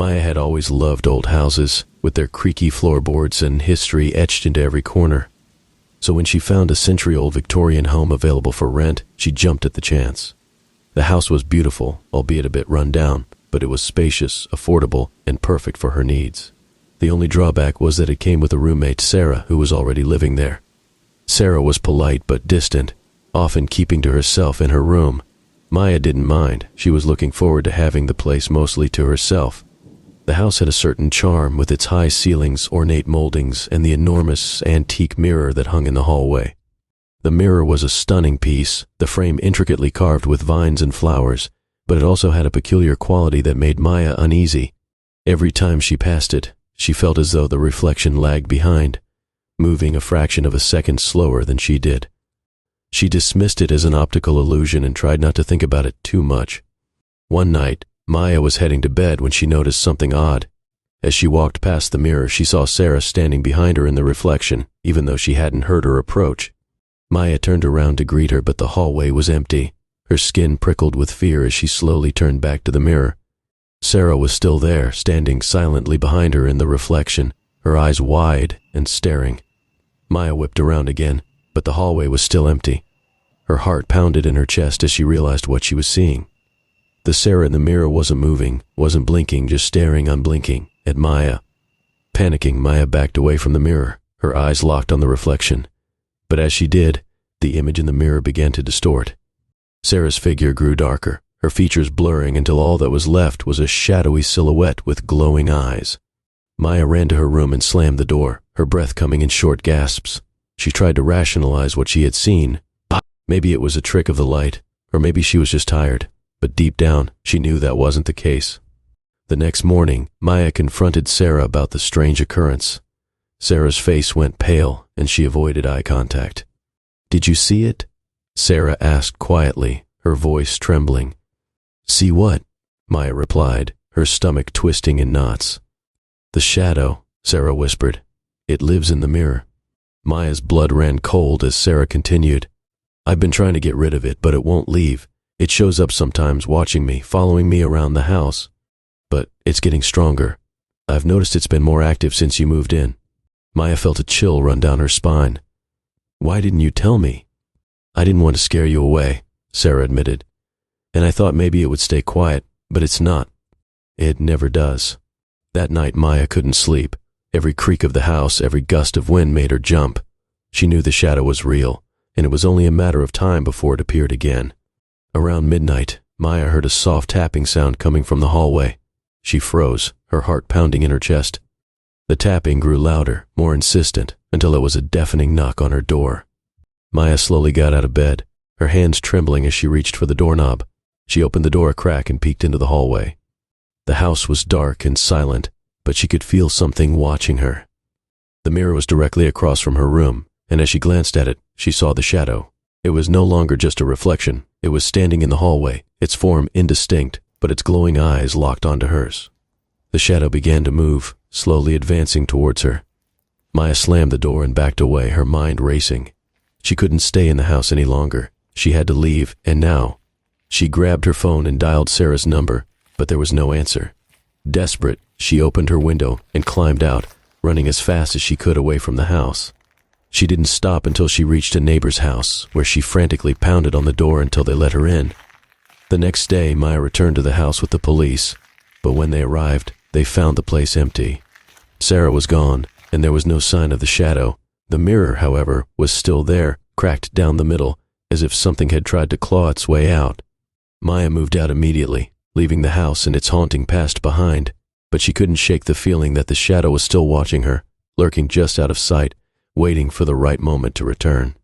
Maya had always loved old houses, with their creaky floorboards and history etched into every corner. So when she found a century-old Victorian home available for rent, she jumped at the chance. The house was beautiful, albeit a bit run down, but it was spacious, affordable, and perfect for her needs. The only drawback was that it came with a roommate, Sarah, who was already living there. Sarah was polite but distant, often keeping to herself in her room. Maya didn't mind. She was looking forward to having the place mostly to herself. The house had a certain charm with its high ceilings, ornate moldings, and the enormous antique mirror that hung in the hallway. The mirror was a stunning piece, the frame intricately carved with vines and flowers, but it also had a peculiar quality that made Maya uneasy. Every time she passed it, she felt as though the reflection lagged behind, moving a fraction of a second slower than she did. She dismissed it as an optical illusion and tried not to think about it too much. One night, Maya was heading to bed when she noticed something odd. As she walked past the mirror, she saw Sarah standing behind her in the reflection, even though she hadn't heard her approach. Maya turned around to greet her, but the hallway was empty. Her skin prickled with fear as she slowly turned back to the mirror. Sarah was still there, standing silently behind her in the reflection, her eyes wide and staring. Maya whipped around again, but the hallway was still empty. Her heart pounded in her chest as she realized what she was seeing. The Sarah in the mirror wasn't moving, wasn't blinking, just staring unblinking at Maya. Panicking, Maya backed away from the mirror, her eyes locked on the reflection. But as she did, the image in the mirror began to distort. Sarah's figure grew darker, her features blurring until all that was left was a shadowy silhouette with glowing eyes. Maya ran to her room and slammed the door, her breath coming in short gasps. She tried to rationalize what she had seen. Maybe it was a trick of the light, or maybe she was just tired. But deep down, she knew that wasn't the case. The next morning, Maya confronted Sarah about the strange occurrence. Sarah's face went pale, and she avoided eye contact. "Did you see it?" Sarah asked quietly, her voice trembling. "See what?" Maya replied, her stomach twisting in knots. "The shadow," Sarah whispered. "It lives in the mirror." Maya's blood ran cold as Sarah continued. "I've been trying to get rid of it, but it won't leave. It shows up sometimes, watching me, following me around the house. But it's getting stronger. I've noticed it's been more active since you moved in." Maya felt a chill run down her spine. "Why didn't you tell me?" "I didn't want to scare you away," Sarah admitted. "And I thought maybe it would stay quiet, but it's not. It never does." That night Maya couldn't sleep. Every creak of the house, every gust of wind made her jump. She knew the shadow was real, and it was only a matter of time before it appeared again. Around midnight, Maya heard a soft tapping sound coming from the hallway. She froze, her heart pounding in her chest. The tapping grew louder, more insistent, until it was a deafening knock on her door. Maya slowly got out of bed, her hands trembling as she reached for the doorknob. She opened the door a crack and peeked into the hallway. The house was dark and silent, but she could feel something watching her. The mirror was directly across from her room, and as she glanced at it, she saw the shadow. It was no longer just a reflection. It was standing in the hallway, its form indistinct, but its glowing eyes locked onto hers. The shadow began to move, slowly advancing towards her. Maya slammed the door and backed away, her mind racing. She couldn't stay in the house any longer. She had to leave, and now. She grabbed her phone and dialed Sarah's number, but there was no answer. Desperate, she opened her window and climbed out, running as fast as she could away from the house. She didn't stop until she reached a neighbor's house, where she frantically pounded on the door until they let her in. The next day, Maya returned to the house with the police, but when they arrived, they found the place empty. Sarah was gone, and there was no sign of the shadow. The mirror, however, was still there, cracked down the middle, as if something had tried to claw its way out. Maya moved out immediately, leaving the house and its haunting past behind, but she couldn't shake the feeling that the shadow was still watching her, lurking just out of sight, waiting for the right moment to return.